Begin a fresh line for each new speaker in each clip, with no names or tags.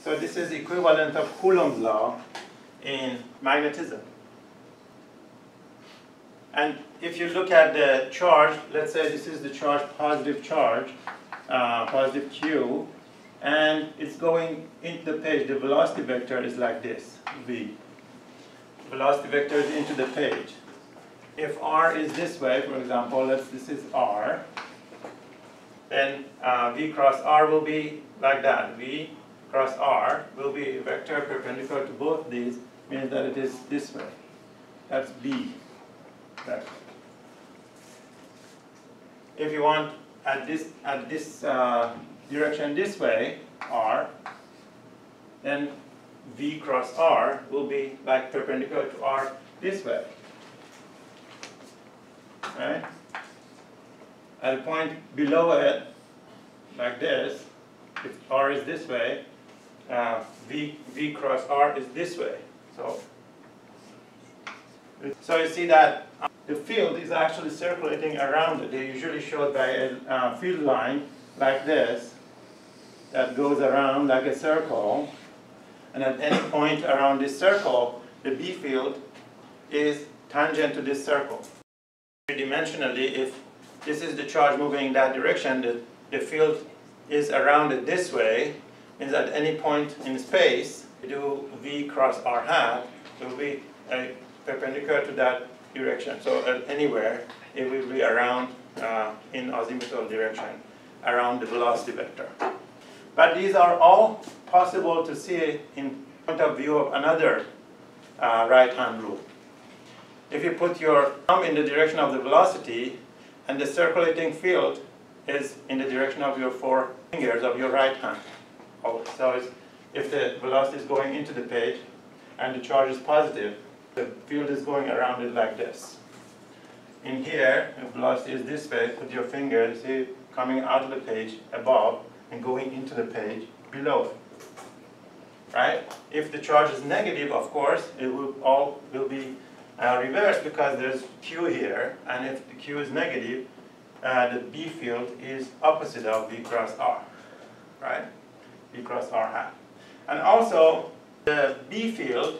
So this is equivalent of Coulomb's law in magnetism. And if you look at the charge, let's say this is the charge, positive charge, positive Q, and it's going into the page. The velocity vector is like this, V. Velocity vector is into the page. If R is this way, for example, this is R, then V cross R will be like that. V cross R will be a vector perpendicular to both these, means that it is this way. That's B vector. If you want at this direction this way, R, then V cross R will be like perpendicular to R this way. Right? At a point below it, like this, if R is this way, V cross R is this way. So you see that the field is actually circulating around it. They usually showed by a field line like this that goes around like a circle, and at any point around this circle, the B field is tangent to this circle. Three-dimensionally, if this is the charge moving in that direction, the field is around it this way, means at any point in space, you do V cross R hat, it will be perpendicular to that direction. So anywhere, it will be around in azimuthal direction, around the velocity vector. But these are all possible to see in point of view of another right-hand rule. If you put your thumb in the direction of the velocity, and the circulating field is in the direction of your four fingers of your right hand. So if the velocity is going into the page, and the charge is positive, the field is going around it like this. In here, the velocity is this way, put your finger, see, coming out of the page above, and going into the page below it. Right? If the charge is negative, of course, it will be reversed because there's Q here, and if the Q is negative, the B field is opposite of V cross R, right? V cross R hat. And also, the B field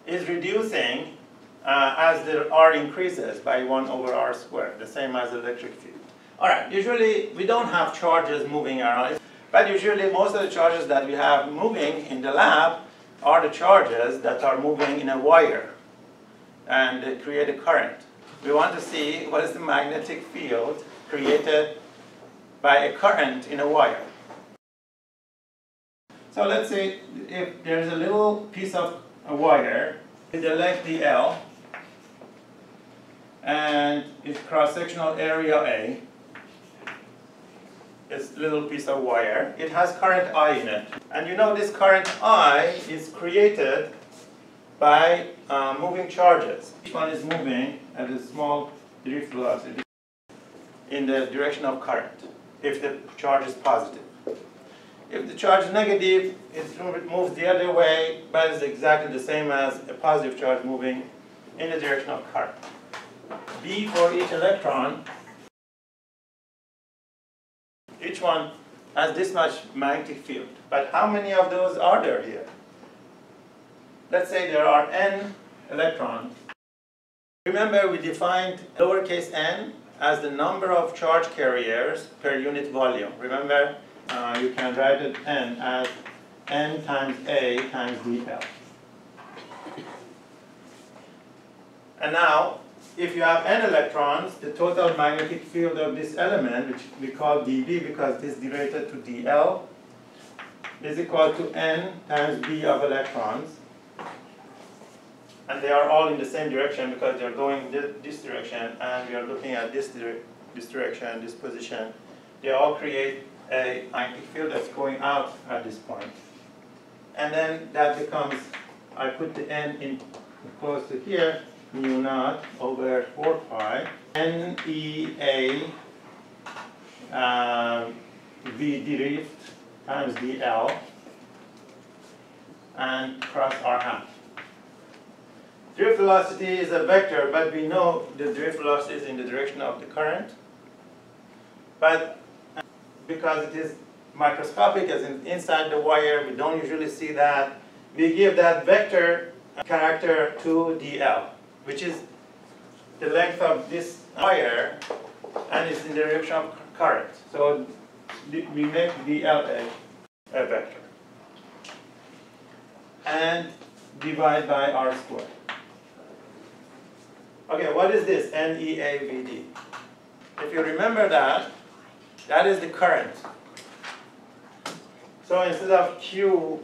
is reducing as the R increases by 1 over R squared, the same as the electric field. All right, usually we don't have charges moving around, but usually most of the charges that we have moving in the lab are the charges that are moving in a wire and they create a current. We want to see what is the magnetic field created by a current in a wire. So let's say if there's a little piece of a wire with the length dl and its cross-sectional area A, this little piece of wire, it has current I in it. And you know this current I is created by moving charges. Each one is moving at a small drift velocity in the direction of current, if the charge is positive. If the charge is negative, it moves the other way, but it's exactly the same as a positive charge moving in the direction of current. B for each electron, each one has this much magnetic field. But how many of those are there here? Let's say there are n electrons. Remember, we defined lowercase n as the number of charge carriers per unit volume. Remember, you can write it n as n times A times dl. And now, if you have n electrons, the total magnetic field of this element, which we call dB because this is related to dl, is equal to n times b of electrons. And they are all in the same direction because they are going this direction, and we are looking at this direction, this position. They all create a magnetic field that's going out at this point. And then that becomes, I put the n in close to here, mu naught over 4 pi, n e a v drift times dl, and cross r hat. Drift velocity is a vector, but we know the drift velocity is in the direction of the current. But because it is microscopic, as in inside the wire. We don't usually see that. We give that vector character to dl, which is the length of this wire, and it's in the direction of current. So we make dl a vector. And divide by r squared. Okay, what is this NEAVD? If you remember that, that is the current. So instead of Q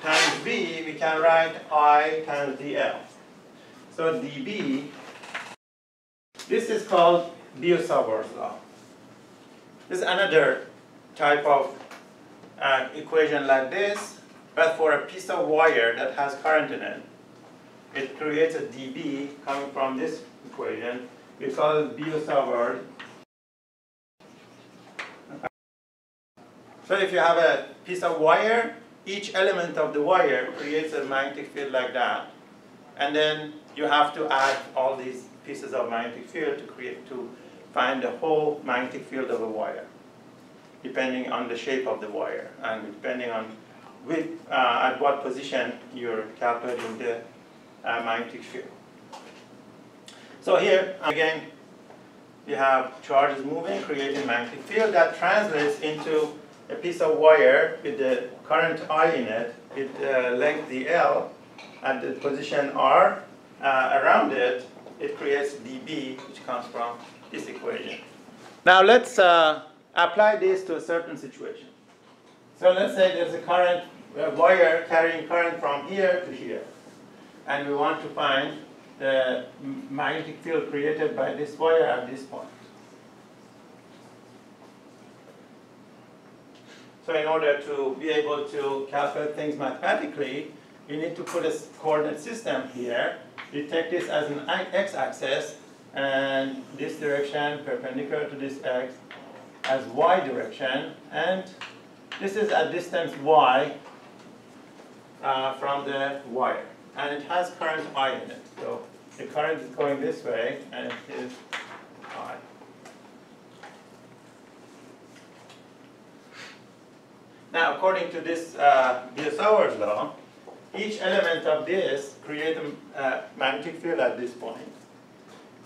times V, we can write I times dl. So dB, this is called Biot-Savart's law. This is another type of equation like this, but for a piece of wire that has current in it. It creates a dB coming from this equation. We call it Biot-Savart. So if you have a piece of wire, each element of the wire creates a magnetic field like that. And then you have to add all these pieces of magnetic field to find the whole magnetic field of a wire, depending on the shape of the wire and depending on at what position you're calculating the magnetic field. So here, again, you have charges moving, creating magnetic field that translates into a piece of wire with the current I in it, with length dl, at the position r around it, it creates dB, which comes from this equation. Now let's apply this to a certain situation. So let's say there's a wire carrying current from here to here. And we want to find the magnetic field created by this wire at this point. So in order to be able to calculate things mathematically, you need to put a coordinate system here. You take this as an x-axis, and this direction perpendicular to this x as y direction, and this is a distance y from the wire. And it has current I in it. So the current is going this way, and it is I. Now, according to this Biot-Savart's law, each element of this creates a magnetic field at this point.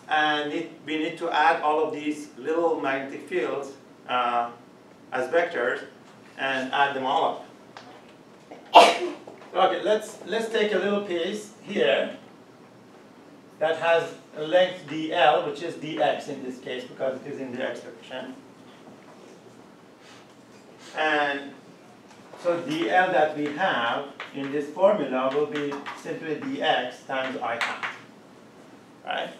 And we need to add all of these little magnetic fields as vectors and add them all up. Okay, let's take a little piece here that has a length dl, which is dx in this case because it is in the x direction. And so dl that we have in this formula will be simply dx times I hat, right?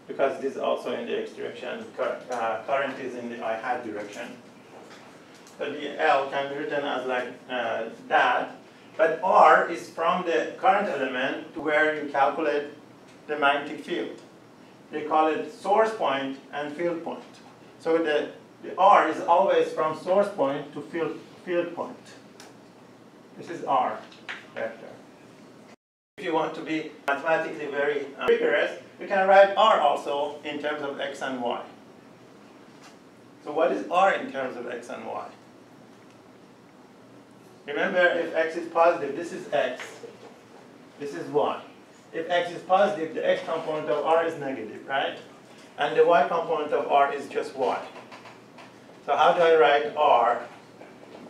Because this is also in the x direction, current is in the I hat direction. So dl can be written as like that, but r is from the current element to where you calculate the magnetic field. They call it source point and field point. So the r is always from source point to field point. This is r vector. If you want to be mathematically very rigorous, you can write r also in terms of x and y. So what is r in terms of x and y? Remember, if x is positive, this is x, this is y. If x is positive, the x component of r is negative, right? And the y component of r is just y. So how do I write r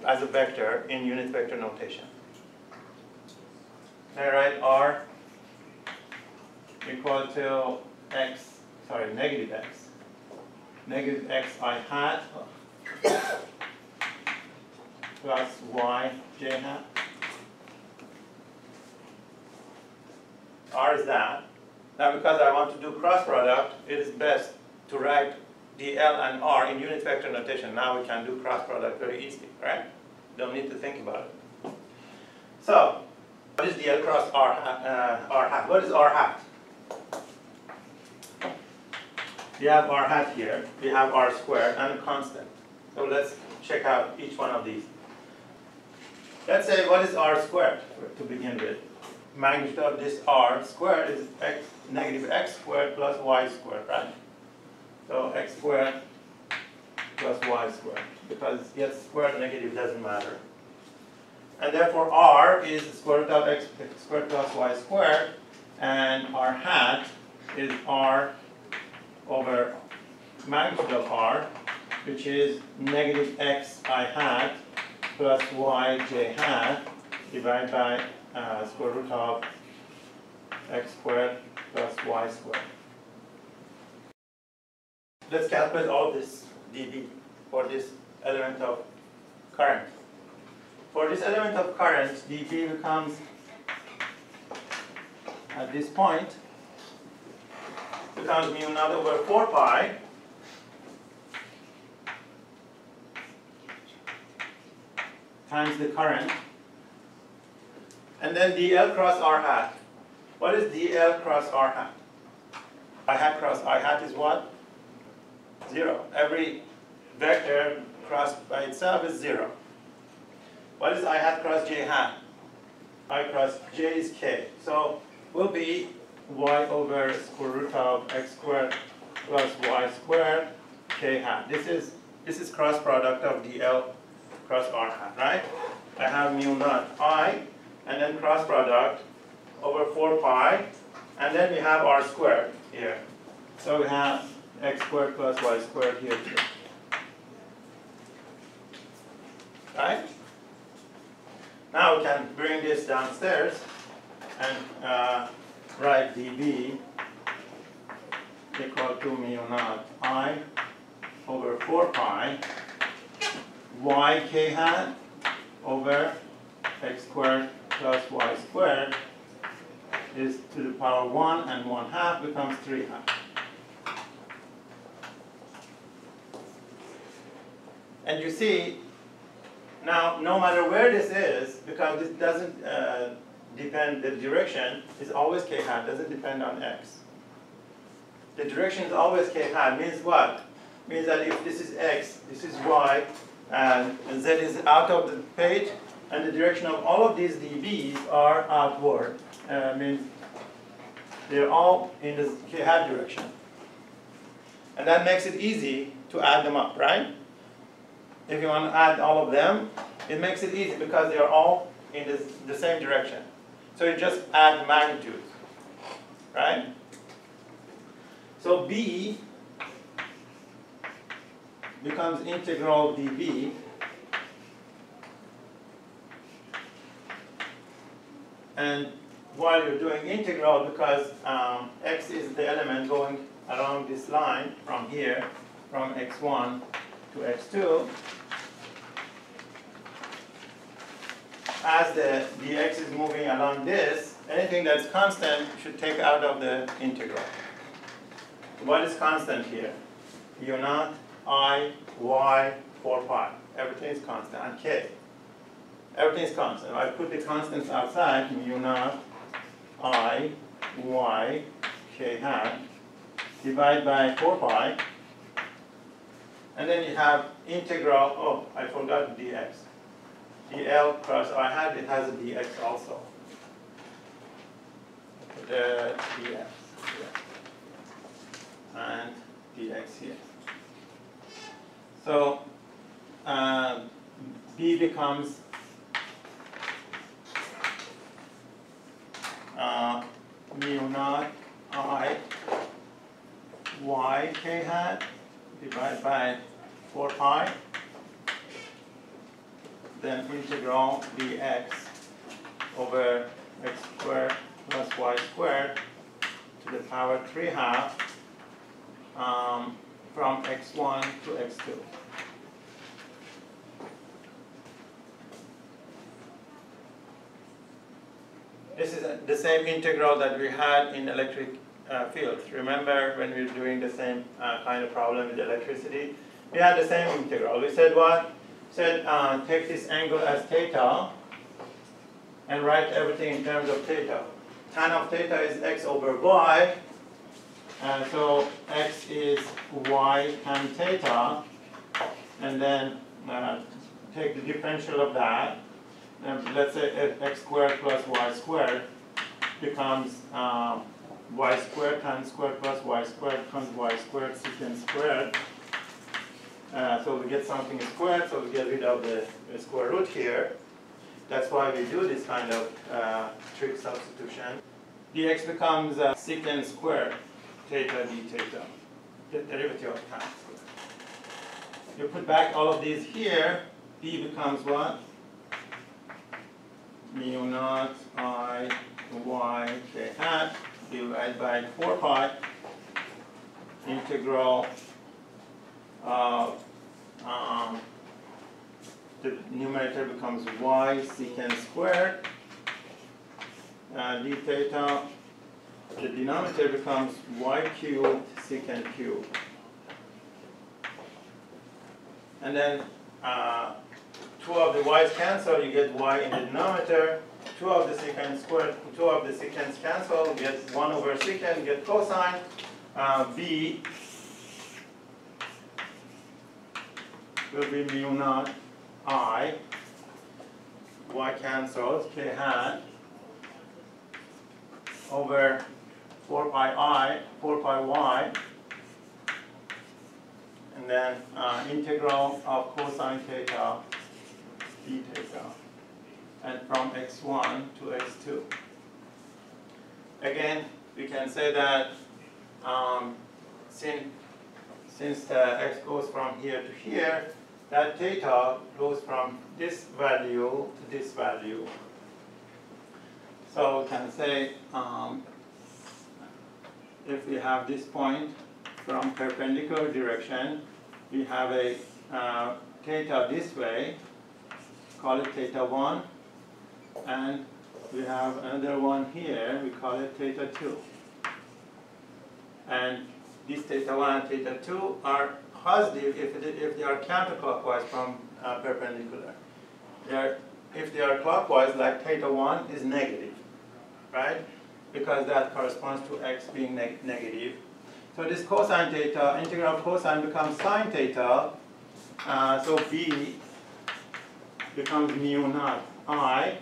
as a vector in unit vector notation? I write r equal to x, sorry, negative x. Negative x I hat plus y j hat. R is that. Now because I want to do cross product, it is best to write dl and r in unit vector notation. Now we can do cross product very easily, right? Don't need to think about it. So, what is dl cross r hat? What is r hat? We have r hat here, we have r squared and a constant. So let's check out each one of these. Let's say, what is r squared to begin with? Magnitude of this r squared is x, negative x squared plus y squared, right? So x squared plus y squared, because x squared negative doesn't matter. And therefore r is square root of x squared plus y squared, and our hat is r over magnitude of r, which is negative x I hat plus y j hat divided by square root of x squared plus y squared. Let's calculate all this dB for this element of current. For this element of current, dB becomes, at this point, becomes mu naught over 4 pi times the current, and then dl cross r hat. What is dl cross r hat? I hat cross I hat is what? 0. Every vector crossed by itself is 0. What is I hat cross j hat? I cross j is k. So will be y over square root of x squared plus y squared k hat. This is cross product of dl cross r hat, right? I have mu naught I, and then cross product over 4 pi, and then we have r squared here. So we have x squared plus y squared here too. Right? Now we can bring this downstairs and write dB equal to mu naught I over 4 pi y k hat over x squared plus y squared is to the power 1, and 1/2 becomes 3/2. And you see, now no matter where this is, because this doesn't depend, the direction is always k hat, doesn't depend on x. The direction is always k hat, means what? Means that if this is x, this is y, and z is out of the page, and the direction of all of these dBs are outward. Means they're all in the k hat direction. And that makes it easy to add them up, right? If you want to add all of them, it makes it easy because they are all in the same direction. So you just add the magnitudes, right? So B becomes integral dB and while you're doing integral, because x is the element going along this line from here, from x1 to x2, as the dx is moving along this, anything that's constant should take out of the integral. What is constant here? U naught, I, y, 4 pi. Everything is constant, and k. Everything is constant. I put the constants outside, mu naught, I, y, k hat, divide by 4 pi, and then you have integral, oh, I forgot dx. dl cross I hat, it has a dx also. The dx here. And dx here. So B becomes mu naught I y k hat divided by 4 pi, then integral dx over x squared plus y squared to the power 3/2 from x1 to x2. This is the same integral that we had in electric fields. Remember when we were doing the same kind of problem with electricity? We had the same integral. We said what? Said take this angle as theta and write everything in terms of theta. Tan of theta is x over y. So x is y tan theta, and then take the differential of that. And let's say x squared plus y squared becomes y squared tan squared plus y squared becomes y squared secant squared. So we get something squared, so we get rid of the square root here. That's why we do this kind of trig substitution. Dx becomes secant squared theta d theta, the derivative of tan squared. You put back all of these here, d becomes what? Mu naught I y k hat divided by 4 pi integral of the numerator becomes y secant squared d theta. The denominator becomes y cubed secant cubed. And then 2 of the y's cancel, you get y in the denominator. 2 of the secant squared, 2 of the secants cancel, you get 1 over secant, you get cosine. B will be mu naught I, y cancels, k hat, over 4 pi y, and then integral of cosine theta d theta, and from x1 to x2. Again, we can say that since the x goes from here to here, that theta goes from this value to this value. So we can say if we have this point from perpendicular direction, we have a theta this way, call it theta 1, and we have another one here, we call it theta 2. And these theta 1 and theta 2 are positive if they are counterclockwise from perpendicular. If they are clockwise, like theta 1 is negative, right? Because that corresponds to x being negative. So this cosine theta, integral of cosine becomes sine theta. So b becomes mu naught I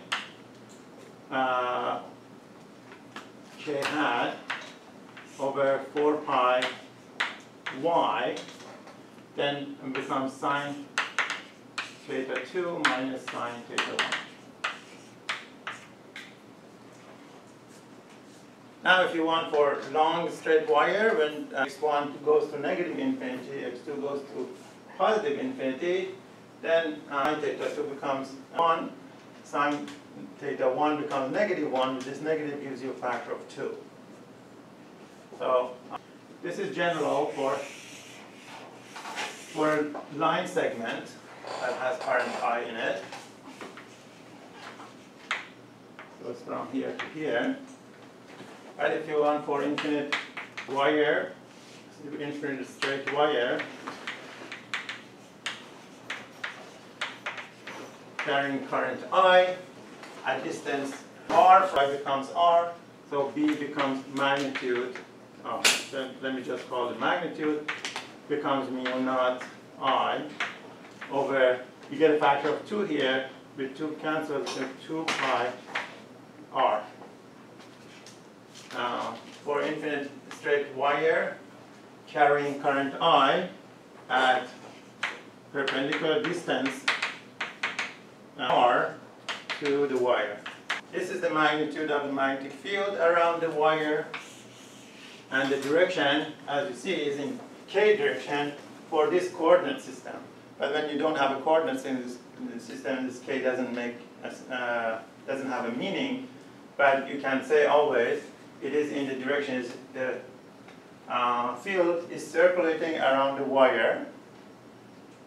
k hat over 4 pi y, then it becomes sine theta 2 minus sine theta 1. Now if you want for long straight wire, when x1 goes to negative infinity, x2 goes to positive infinity, then sine theta 2 becomes 1, sine theta 1 becomes negative 1, which is negative gives you a factor of 2. So this is general for a line segment that has current I in it. So it's from here to here. And if you want for infinite wire, infinite straight wire, carrying current I at distance r, phi becomes r, so B becomes magnitude. Let me just call it magnitude, becomes mu naught I over, you get a factor of 2 here, with 2 cancels, so 2 pi r. For infinite straight wire carrying current I at perpendicular distance r to the wire. This is the magnitude of the magnetic field around the wire, and the direction, as you see, is in k direction for this coordinate system. But when you don't have a coordinates in the system, this k doesn't have a meaning. But you can say always it is in the direction. The field is circulating around the wire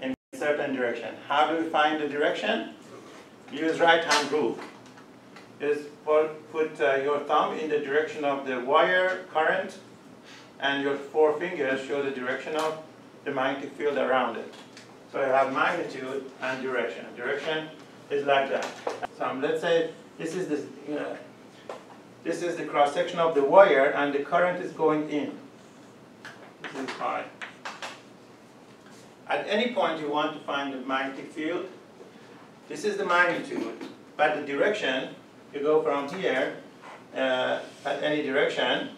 in a certain direction. How do we find the direction? Use right-hand rule. Just put your thumb in the direction of the wire current, and your 4 fingers show the direction of the magnetic field around it. So you have magnitude and direction. Direction is like that. So let's say this is the cross section of the wire, and the current is going in. This is phi. At any point you want to find the magnetic field, this is the magnitude, but the direction, you go from here at any direction,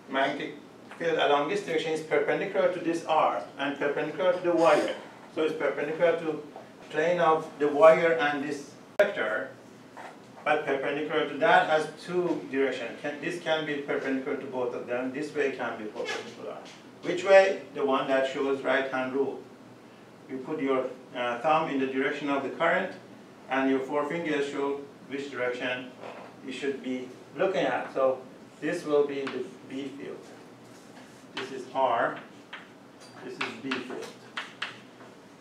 magnetic field along this direction is perpendicular to this R and perpendicular to the wire. So it's perpendicular to plane of the wire and this vector, but perpendicular to that has two directions. This can be perpendicular to both of them. This way can be perpendicular. Which way? The one that shows right-hand rule. You put your thumb in the direction of the current, and your forefingers show which direction you should be looking at. So this will be the B field. This is R. This is B field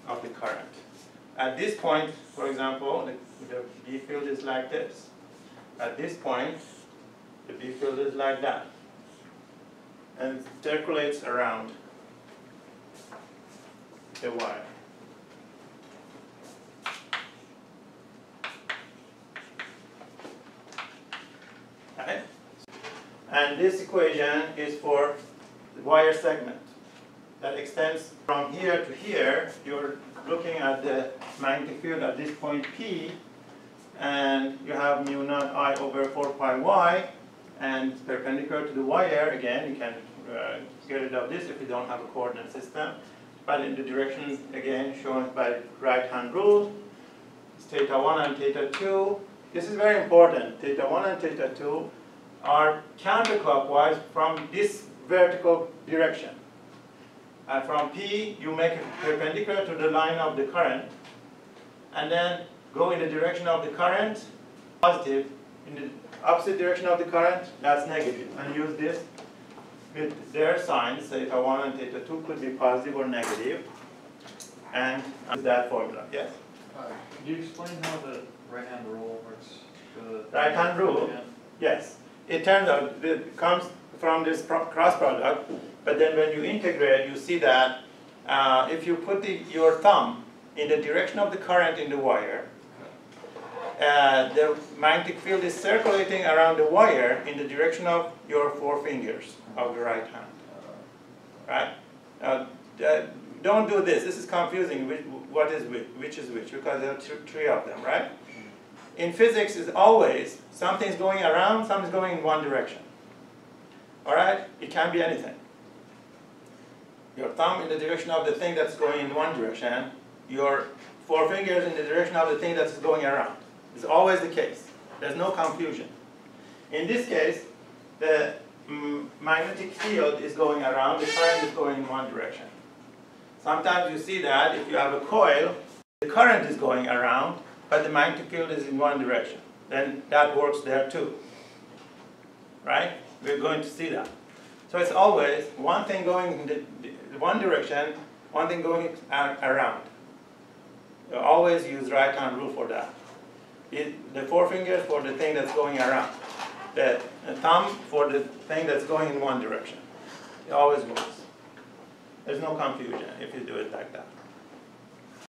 of the current. At this point, for example, the B field is like this. At this point, the B field is like that. And circulates around the wire. Right? And this equation is for the wire segment that extends from here to here. You're looking at the magnetic field at this point P, and you have mu naught I over 4 pi y, and perpendicular to the wire. Again, you can get rid of this if you don't have a coordinate system, but in the direction again shown by right-hand rule. It's theta 1 and theta 2. This is very important. Theta 1 and theta 2 are counterclockwise from this vertical direction. And from P, you make it perpendicular to the line of the current, and then go in the direction of the current, positive. In the opposite direction of the current, that's negative. And use this with their signs. Theta 1 and theta 2 could be positive or negative. And that formula, yes?
Could you explain how the right-hand rule works?
Right-hand rule? Yes. It turns out it comes from this cross product, but then when you integrate, you see that if you put your thumb in the direction of the current in the wire, the magnetic field is circulating around the wire in the direction of your forefingers of the right hand. Right? Don't do this. This is confusing. What is which is which? Because there are three of them, right? In physics, it's always something's going around, something's going in one direction. All right? It can be anything. Your thumb in the direction of the thing that's going in one direction, your forefingers in the direction of the thing that's going around. It's always the case. There's no confusion. In this case, the magnetic field is going around, the current is going in one direction. Sometimes you see that if you have a coil, the current is going around, but the magnetic field is in one direction. Then that works there too. Right? We're going to see that. So it's always one thing going in the one direction, one thing going around. You always use right-hand rule for that. The forefinger for the thing that's going around. The thumb for the thing that's going in one direction. It always works. There's no confusion if you do it like that.